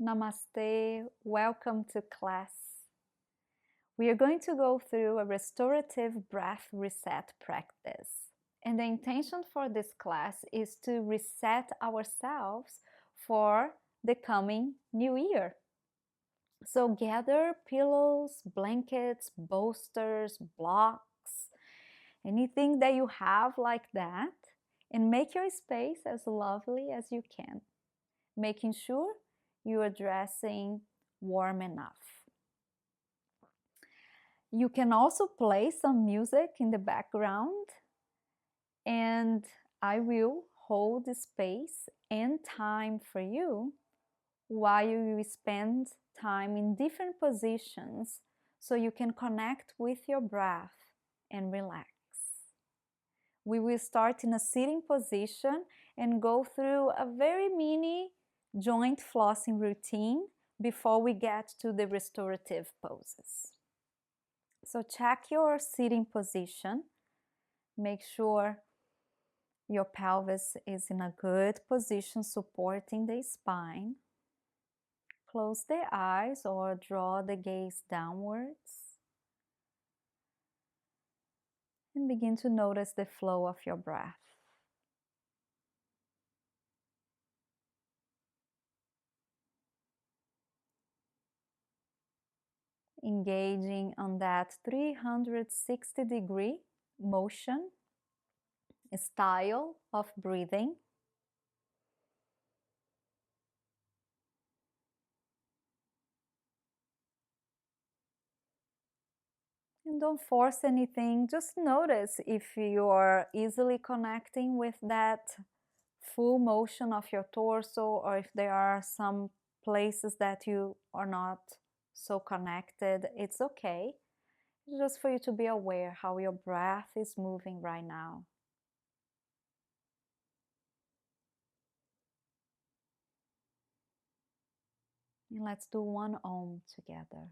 Namaste, welcome to class. We are going to go through a restorative breath reset practice. And the intention for this class is to reset ourselves for the coming new year. So gather pillows, blankets, bolsters, blocks, anything that you have like that, and make your space as lovely as you can, making sure you are dressing warm enough. You can also play some music in the background, and I will hold the space and time for you while you spend time in different positions so you can connect with your breath and relax. We will start in a sitting position and go through a very mini joint flossing routine before we get to the restorative poses. So check your sitting position. Make sure your pelvis is in a good position supporting the spine. Close the eyes or draw the gaze downwards. And begin to notice the flow of your breath. Engaging on that 360-degree motion style of breathing. And don't force anything, just notice if you're easily connecting with that full motion of your torso, or if there are some places that you are not so connected. It's okay. Just for you to be aware how your breath is moving right now. And let's do one Om together.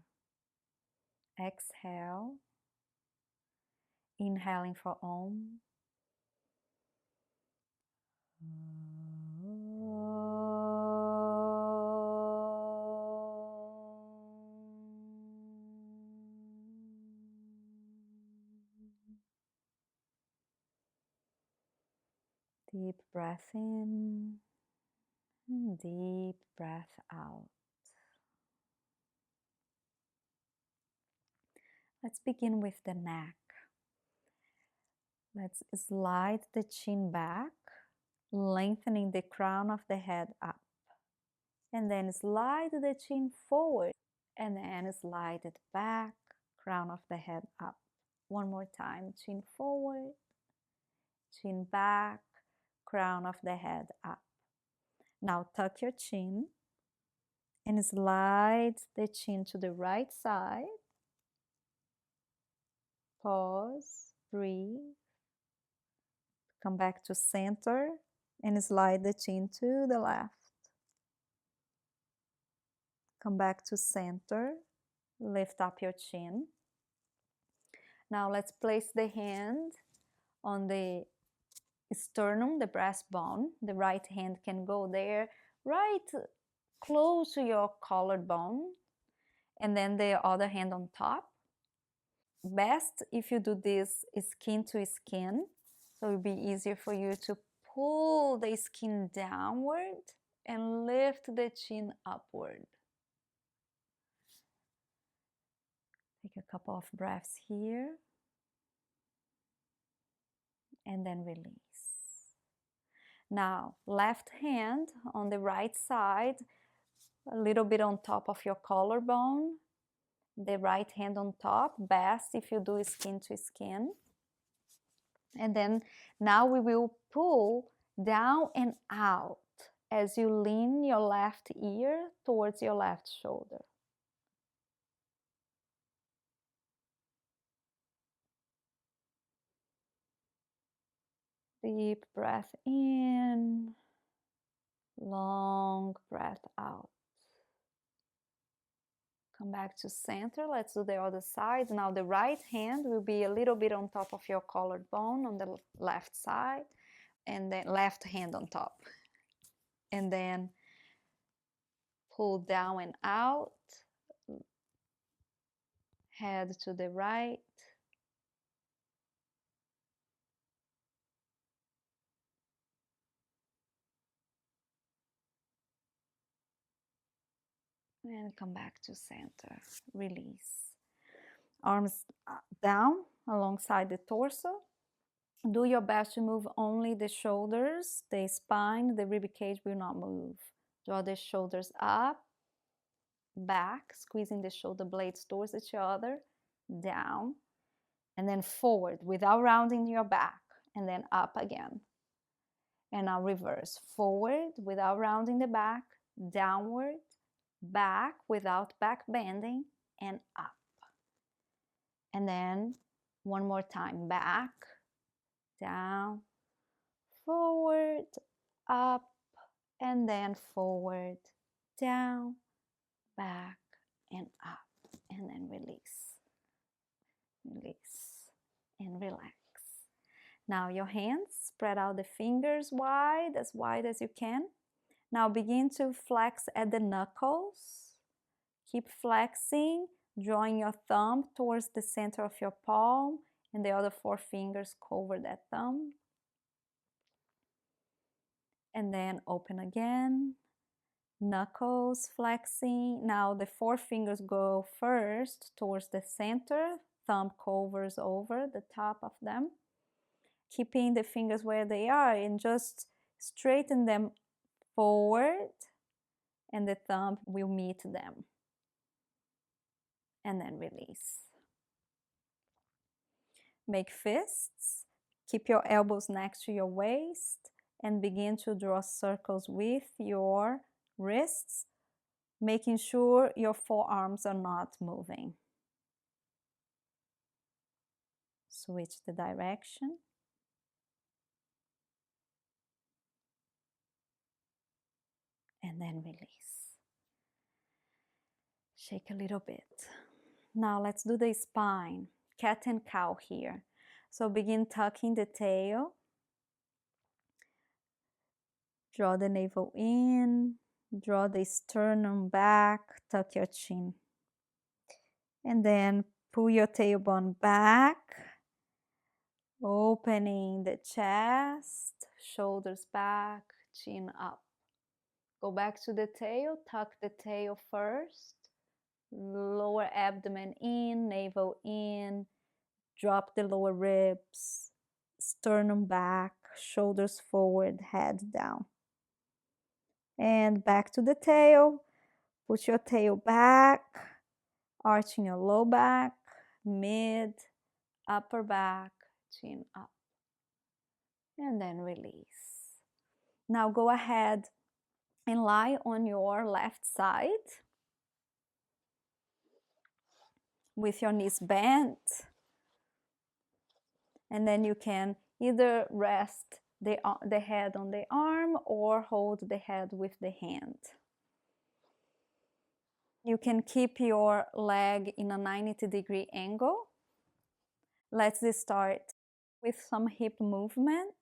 Exhale. Inhaling for Om. Deep breath in and deep breath out. Let's begin with the neck. Let's slide the chin back, lengthening the crown of the head up. And then slide the chin forward, and then slide it back, crown of the head up. One more time, chin forward, chin back, crown of the head up. Now tuck your chin and slide the chin to the right side. Pause, breathe. Come back to center and slide the chin to the left. Come back to center, lift up your chin. Now let's place the hand on the sternum, the breastbone. The right hand can go there, right close to your collarbone, and then the other hand on top. Best if you do this skin to skin, so it'll be easier for you to pull the skin downward and lift the chin upward. Take a couple of breaths here and then release. Now, left hand on the right side, a little bit on top of your collarbone. The right hand on top, best if you do skin to skin. And then now we will pull down and out as you lean your left ear towards your left shoulder. Deep breath in, long breath out. Come back to center. Let's do the other side. Now the right hand will be a little bit on top of your collarbone on the left side, and then left hand on top. And then Pull down and out. Head to the right. And come back to center. Release. Arms down alongside the torso. Do your best to move only the shoulders, the spine, the rib cage will not move. Draw the shoulders up, back, squeezing the shoulder blades towards each other, down, and then forward without rounding your back, and then up again. And now reverse, forward without rounding the back, downward, back without back bending, and up. And then one more time, back, down, forward, up, and then forward, down, back, and up, and then release, release, and relax. Now your hands, spread out the fingers wide as you can. Now begin to flex at the knuckles. Keep flexing, drawing your thumb towards the center of your palm, and the other 4 fingers cover that thumb. And then open again, knuckles flexing. Now the 4 fingers go first towards the center, thumb covers over the top of them. Keeping the fingers where they are and just straighten them forward, and the thumb will meet them. And then release. Make fists. Keep your elbows next to your waist and begin to draw circles with your wrists, making sure your forearms are not moving. Switch the direction. And then release. Shake a little bit. Now let's do the spine. Cat and cow here. So begin tucking the tail. Draw the navel in. Draw the sternum back. Tuck your chin. And then pull your tailbone back. Opening the chest. Shoulders back. Chin up. Go back to the tail. Tuck the tail first. Lower abdomen in. Navel in. Drop the lower ribs, sternum back, shoulders forward, head down. And back to the tail. Put your tail back, arching your low back, mid, upper back, chin up. And then release. Now go ahead and lie on your left side with your knees bent. And then you can either rest the head on the arm or hold the head with the hand. You can keep your leg in a 90-degree angle. Let's start with some hip movement.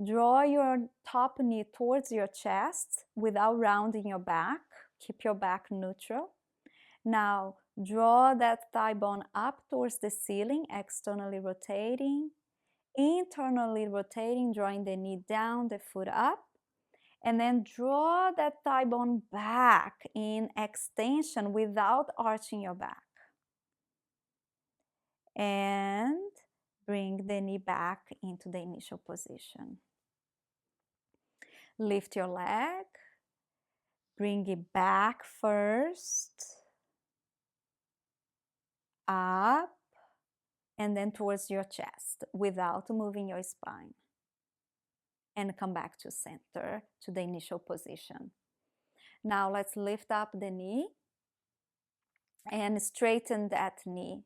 Draw your top knee towards your chest without rounding your back. Keep your back neutral. Now, draw that thigh bone up towards the ceiling, externally rotating. Internally rotating, drawing the knee down, the foot up. And then draw that thigh bone back in extension without arching your back. And bring the knee back into the initial position. Lift your leg. Bring it back first. Up. And then towards your chest without moving your spine. And come back to center, to the initial position. Now let's lift up the knee and straighten that knee.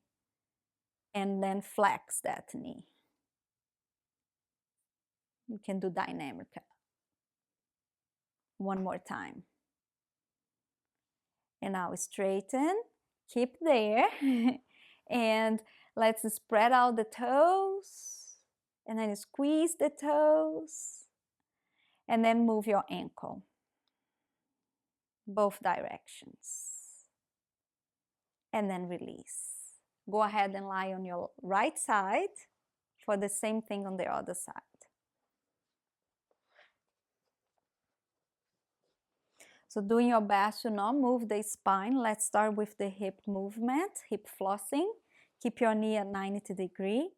And then flex that knee. You can do dynamic. One more time. And now straighten, keep there. And let's spread out the toes. And then squeeze the toes. And then move your ankle. both directions. And then release. Go ahead and lie on your right side for the same thing on the other side. So doing your best to not move the spine. Let's start with the hip movement, hip flossing. Keep your knee at 90 degrees.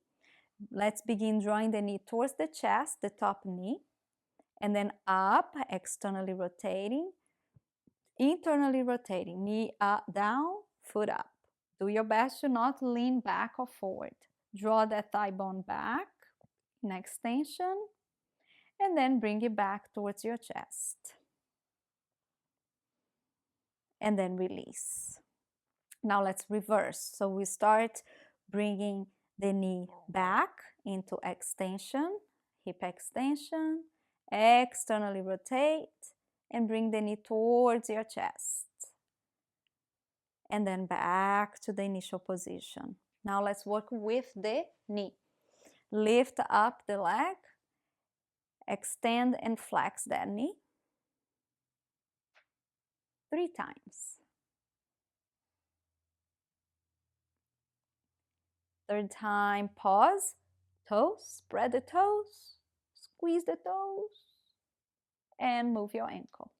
Let's begin drawing the knee towards the chest, the top knee, and then up, externally rotating, internally rotating, knee up, down, foot up. Do your best to not lean back or forward. Draw that thigh bone back in extension, and then bring it back towards your chest. And then release. Now let's reverse. So we start bringing the knee back into extension, hip extension, externally rotate, and bring the knee towards your chest. And then back to the initial position. Now let's work with the knee. Lift up the leg, extend and flex that knee 3 times. Third time, pause, toes, spread the toes, squeeze the toes, and move your ankle.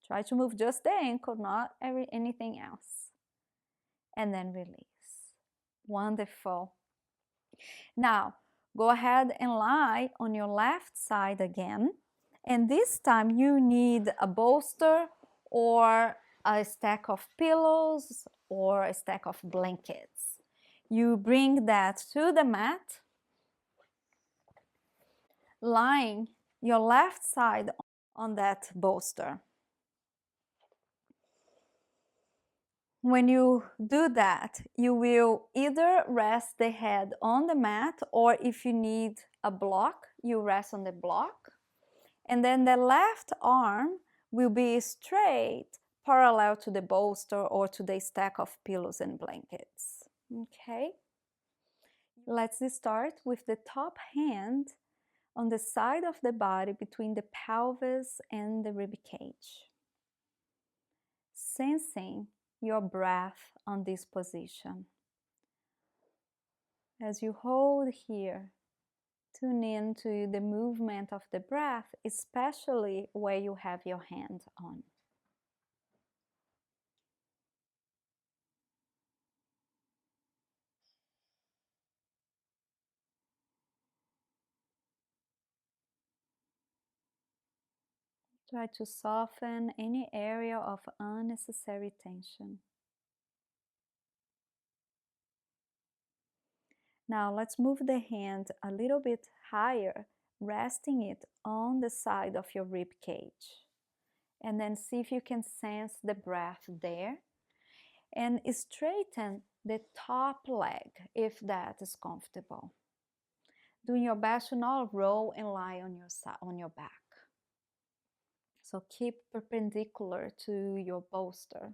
Try to move just the ankle, not anything else. And then release. Wonderful. Now, go ahead and lie on your left side again. And this time you need a bolster or a stack of pillows or a stack of blankets. You bring that to the mat, lying your left side on that bolster. When you do that, you will either rest the head on the mat, or if you need a block, you rest on the block. And then the left arm will be straight, parallel to the bolster or to the stack of pillows and blankets. Okay? Let's start with the top hand on the side of the body between the pelvis and the rib cage. Sensing your breath on this position. As you hold here, tune in to the movement of the breath, especially where you have your hand on. Try to soften any area of unnecessary tension. Now let's move the hand a little bit higher, resting it on the side of your rib cage. And then see if you can sense the breath there. And straighten the top leg if that is comfortable. Doing your best to not roll and lie on your back. So keep perpendicular to your bolster.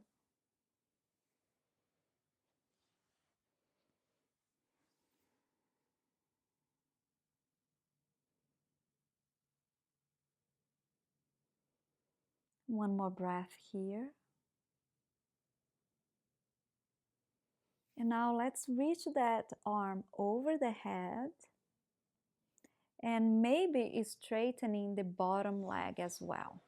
One more breath here. And now let's reach that arm over the head and maybe straightening the bottom leg as well.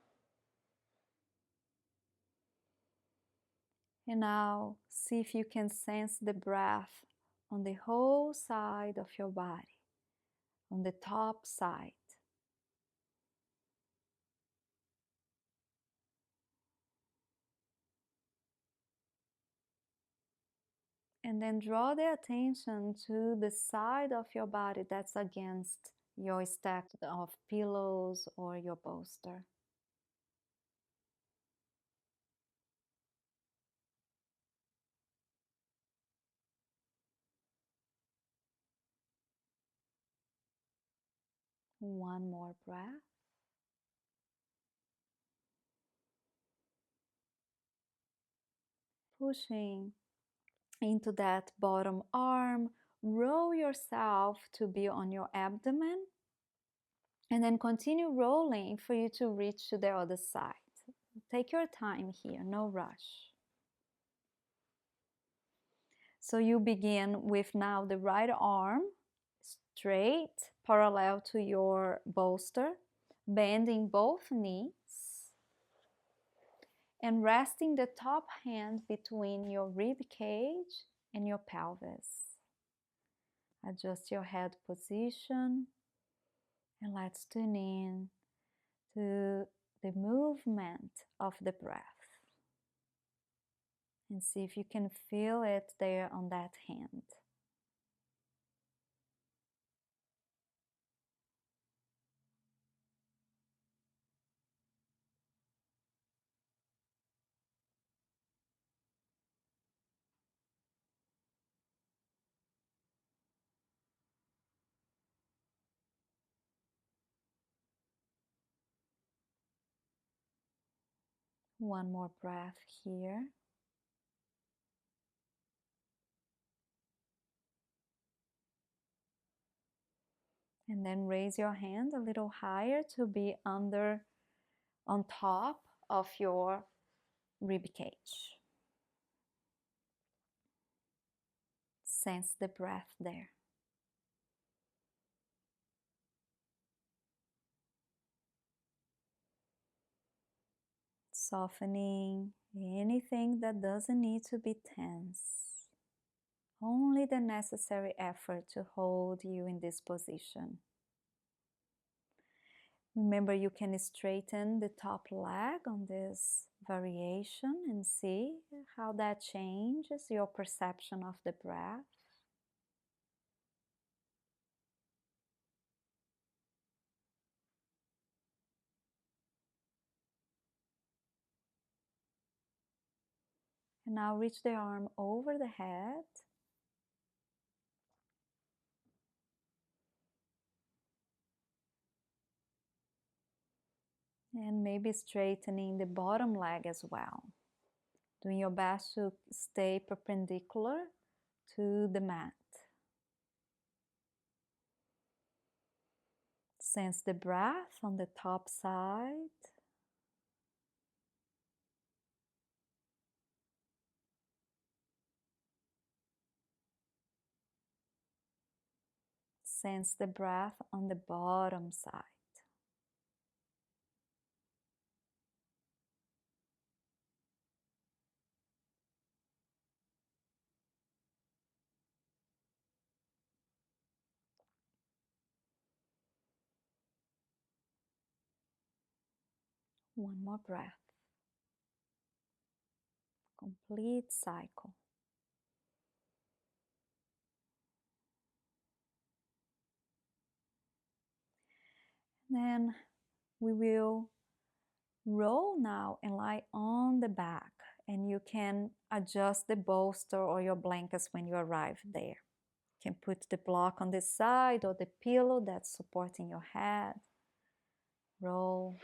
And now see if you can sense the breath on the whole side of your body, on the top side. And then draw the attention to the side of your body that's against your stack of pillows or your bolster. One more breath. Pushing into that bottom arm, roll yourself to be on your abdomen, and then continue rolling for you to reach to the other side. take your time here, no rush. So you begin with now the right arm straight, parallel to your bolster, bending both knees, and resting the top hand between your rib cage and your pelvis. Adjust your head position, and let's tune in to the movement of the breath and see if you can feel it there on that hand. One more breath here. And then raise your hand a little higher to be on top of your rib cage. Sense the breath there. Softening anything that doesn't need to be tense. Only the necessary effort to hold you in this position. Remember, you can straighten the top leg on this variation and see how that changes your perception of the breath. And now reach the arm over the head. And maybe straightening the bottom leg as well. Doing your best to stay perpendicular to the mat. Sense the breath on the top side. Sense the breath on the bottom side. One more breath. Complete cycle. Then we will roll now and lie on the back, and you can adjust the bolster or your blankets when you arrive there. You can put the block on the side or the pillow that's supporting your head. Roll.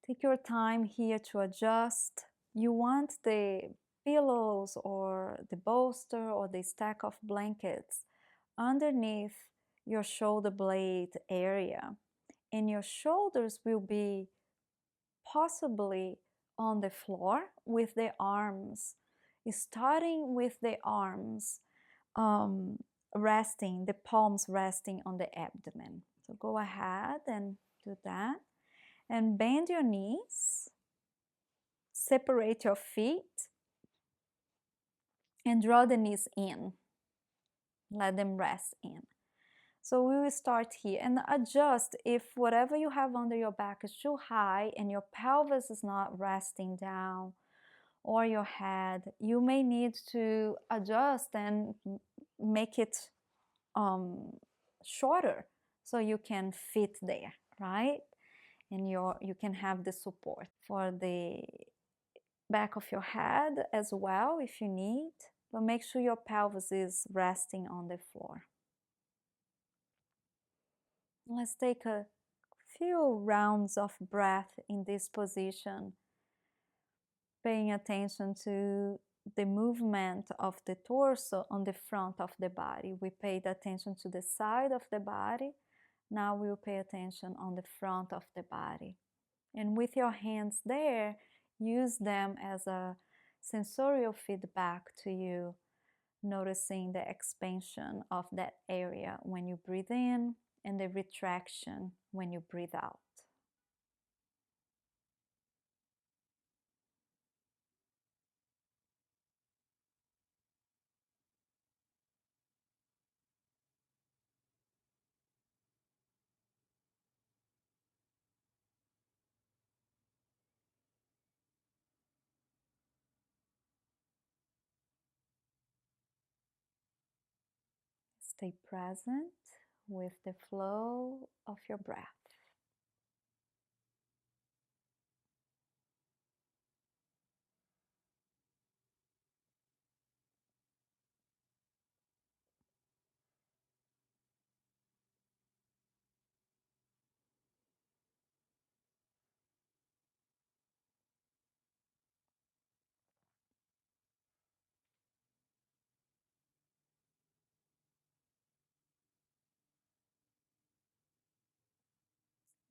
Take your time here to adjust. You want the pillows or the bolster or the stack of blankets underneath your shoulder blade area, and your shoulders will be possibly on the floor with the arms, starting with the arms resting, the palms resting on the abdomen. So go ahead and do that. And bend your knees, separate your feet, and draw the knees in. Let them rest in. So we will start here and adjust if whatever you have under your back is too high and your pelvis is not resting down, or your head. You may need to adjust and make it shorter so you can fit there, right? And you can have the support for the back of your head as well if you need, but make sure your pelvis is resting on the floor. Let's take a few rounds of breath in this position, paying attention to the movement of the torso on the front of the body. We paid attention to the side of the body. Now we'll pay attention on the front of the body. And with your hands there, use them as a sensorial feedback to you, noticing the expansion of that area when you breathe in and the retraction when you breathe out. Stay present with the flow of your breath.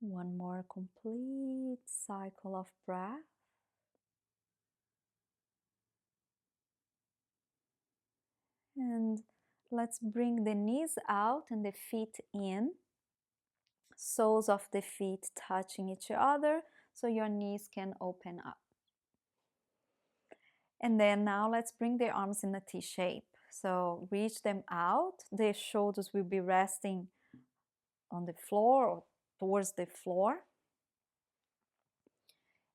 One more complete cycle of breath. And let's bring the knees out and the feet in. Soles of the feet touching each other so your knees can open up. And then now let's bring the arms in a T shape. So reach them out. The shoulders will be resting on the floor or towards the floor.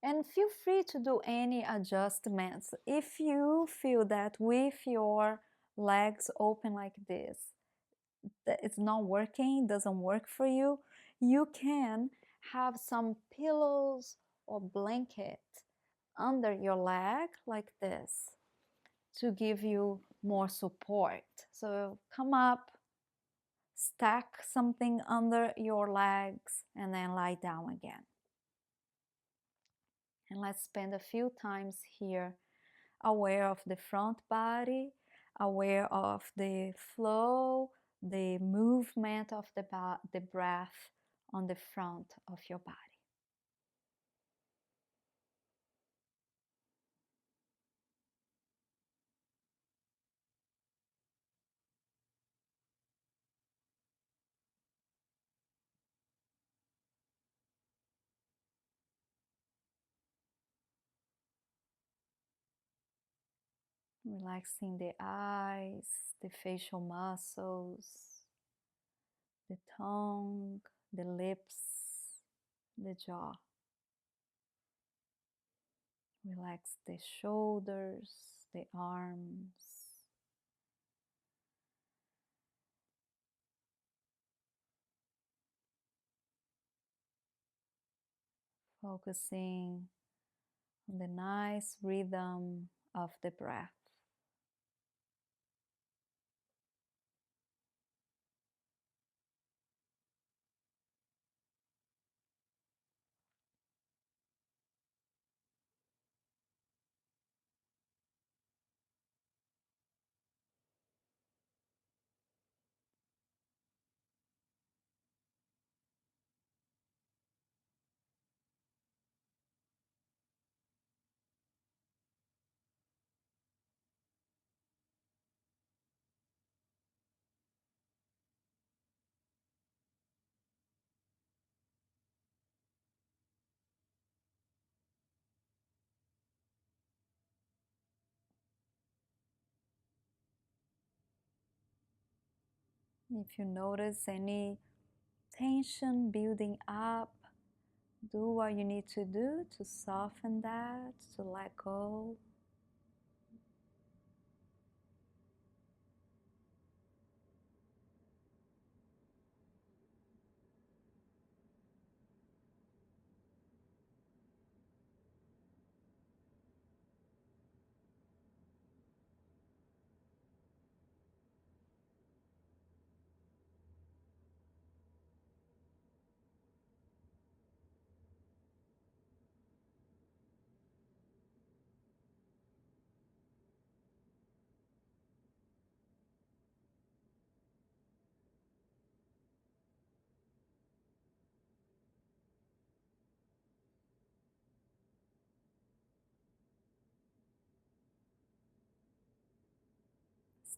And feel free to do any adjustments. If you feel that with your legs open like this, that it's not working, doesn't work for you, you can have some pillows or blanket under your leg like this to give you more support. So come up, stack something under your legs, and then lie down again. And let's spend a few times here aware of the front body, aware of the flow, the movement of the breath on the front of your body. Relaxing the eyes, the facial muscles, the tongue, the lips, the jaw. Relax the shoulders, the arms. Focusing on the nice rhythm of the breath. If you notice any tension building up, do what you need to do to soften that, to let go.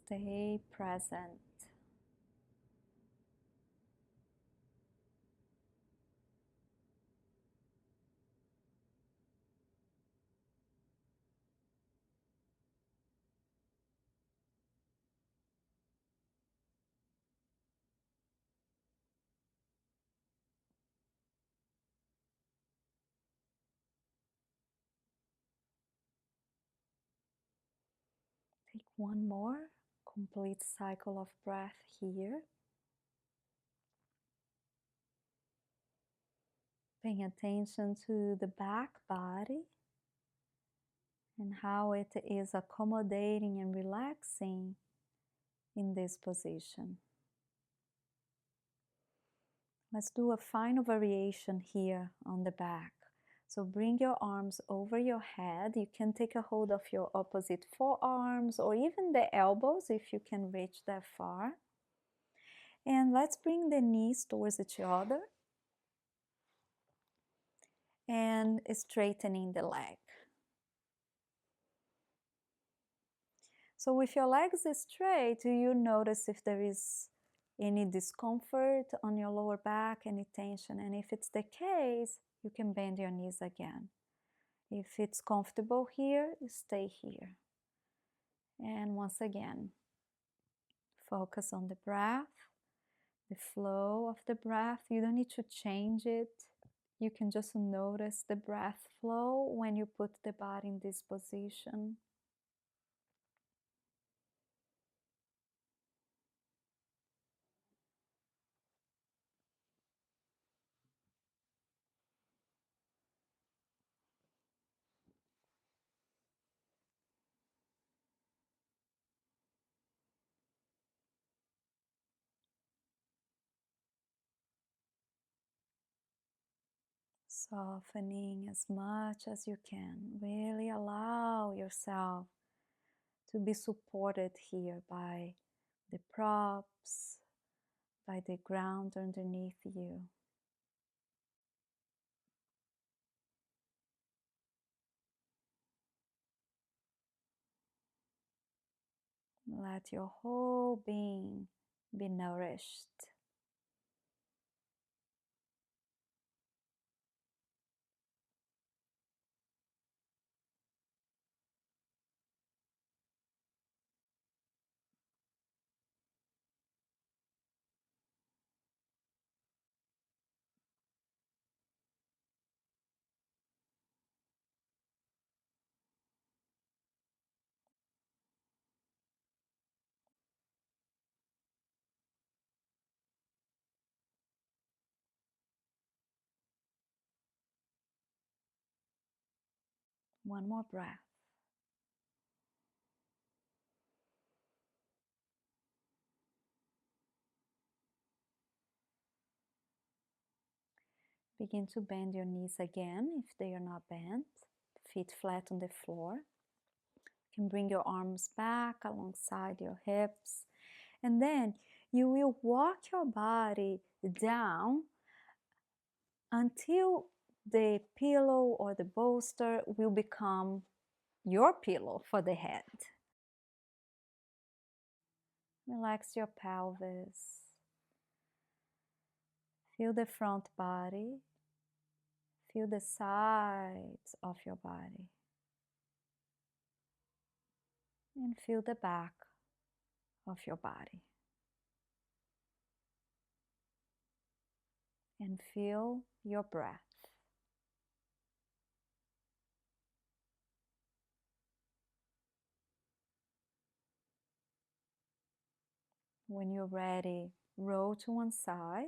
Stay present. Take one more complete cycle of breath here. Paying attention to the back body and how it is accommodating and relaxing in this position. Let's do a final variation here on the back. So bring your arms over your head. You can take a hold of your opposite forearms or even the elbows if you can reach that far. And let's bring the knees towards each other and straightening the leg. So with your legs straight, do you notice if there is any discomfort on your lower back, any tension? And if it's the case, you can bend your knees again. If it's comfortable here, stay here. And once again, focus on the breath, the flow of the breath. You don't need to change it. You can just notice the breath flow when you put the body in this position. Softening as much as you can. Really allow yourself to be supported here by the props, by the ground underneath you. Let your whole being be nourished. One more breath. Begin to bend your knees again if they are not bent. Feet flat on the floor. You can bring your arms back alongside your hips. And then you will walk your body down until the pillow or the bolster will become your pillow for the head. Relax your pelvis. Feel the front body. Feel the sides of your body. And feel the back of your body. And feel your breath. When you're ready, roll to one side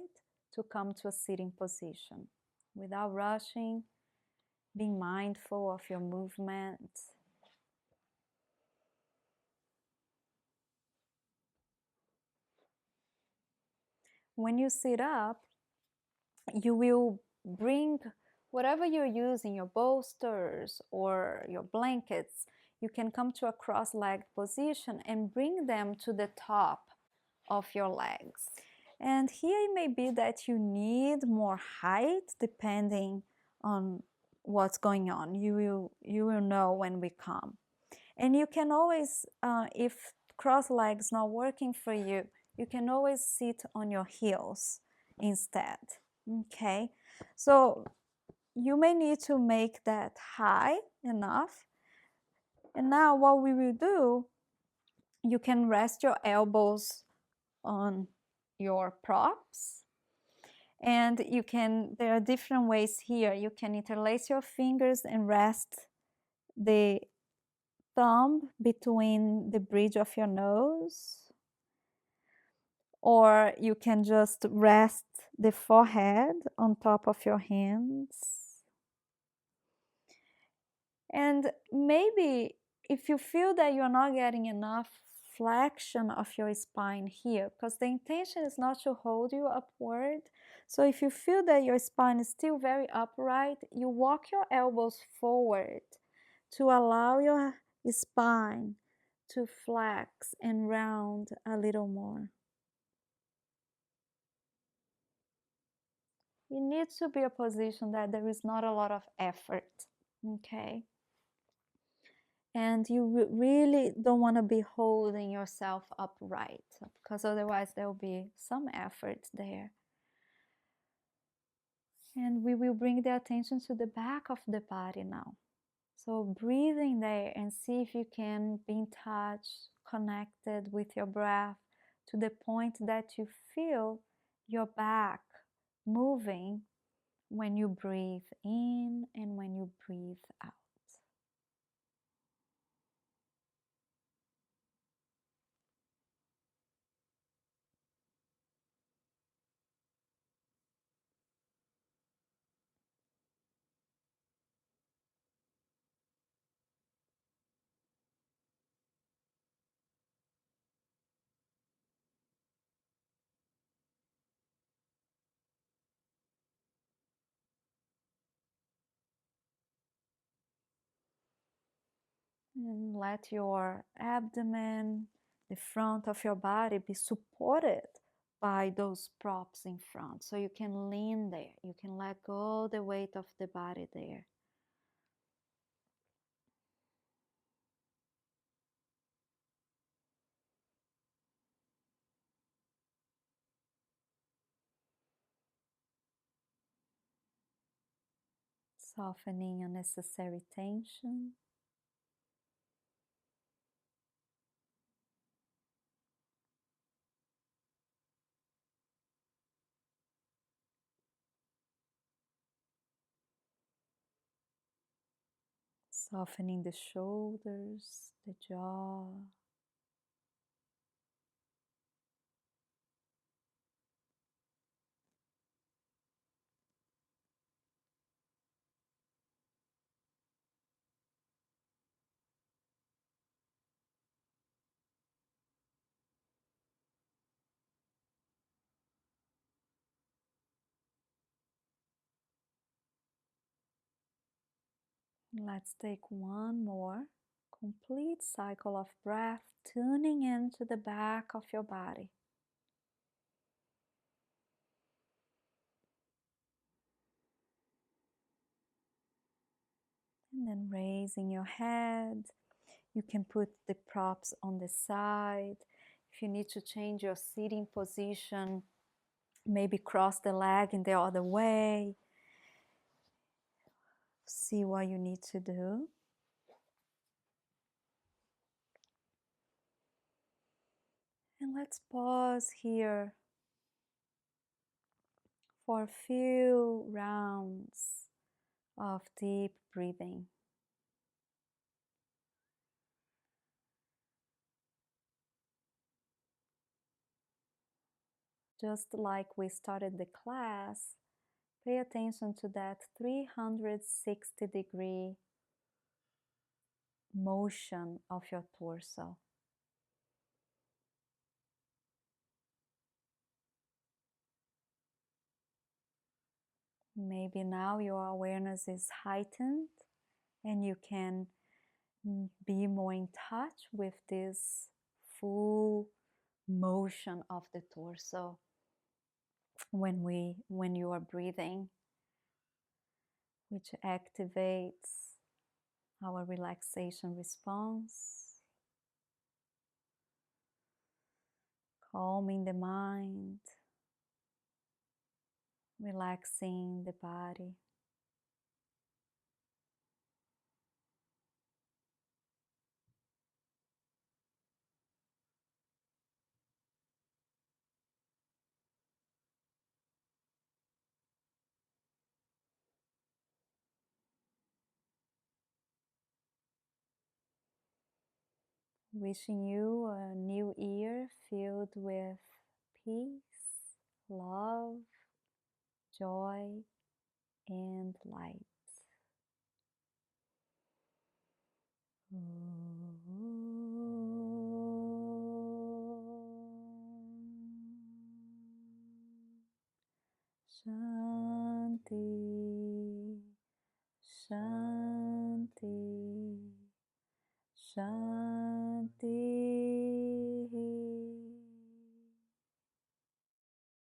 to come to a sitting position. Without rushing, being mindful of your movement. When you sit up, you will bring whatever you're using, your bolsters or your blankets, you can come to a cross-legged position and bring them to the top of your legs. And here it may be that you need more height depending on what's going on. You will know when we come. And you can always, if cross legs not working for you, you can always sit on your heels instead. Okay, so you may need to make that high enough. And now what we will do, you can rest your elbows on your props, and you can, there are different ways here. You can interlace your fingers and rest the thumb between the bridge of your nose, or you can just rest the forehead on top of your hands. And maybe if you feel that you're not getting enough flexion of your spine here, because the intention is not to hold you upward. So if you feel that your spine is still very upright, you walk your elbows forward to allow your spine to flex and round a little more. It needs to be a position that there is not a lot of effort, okay? And you really don't want to be holding yourself upright, because otherwise there will be some effort there. And we will bring the attention to the back of the body now. So breathing there and see if you can be in touch, connected with your breath to the point that you feel your back moving when you breathe in and when you breathe out. And let your abdomen, the front of your body, be supported by those props in front. So you can lean there. You can let go the weight of the body there. Softening unnecessary tension. Softening the shoulders, the jaw. Let's take one more complete cycle of breath, tuning into the back of your body. And then raising your head. You can put the props on the side. If you need to change your sitting position, maybe cross the leg in the other way. See what you need to do. And let's pause here for a few rounds of deep breathing. Just like we started the class, pay attention to that 360-degree motion of your torso. Maybe now your awareness is heightened and you can be more in touch with this full motion of the torso when you are breathing, which activates our relaxation response. calming the mind, relaxing the body. Wishing you a new year filled with peace, love, joy, and light. Shanti, Shanti, Shanti.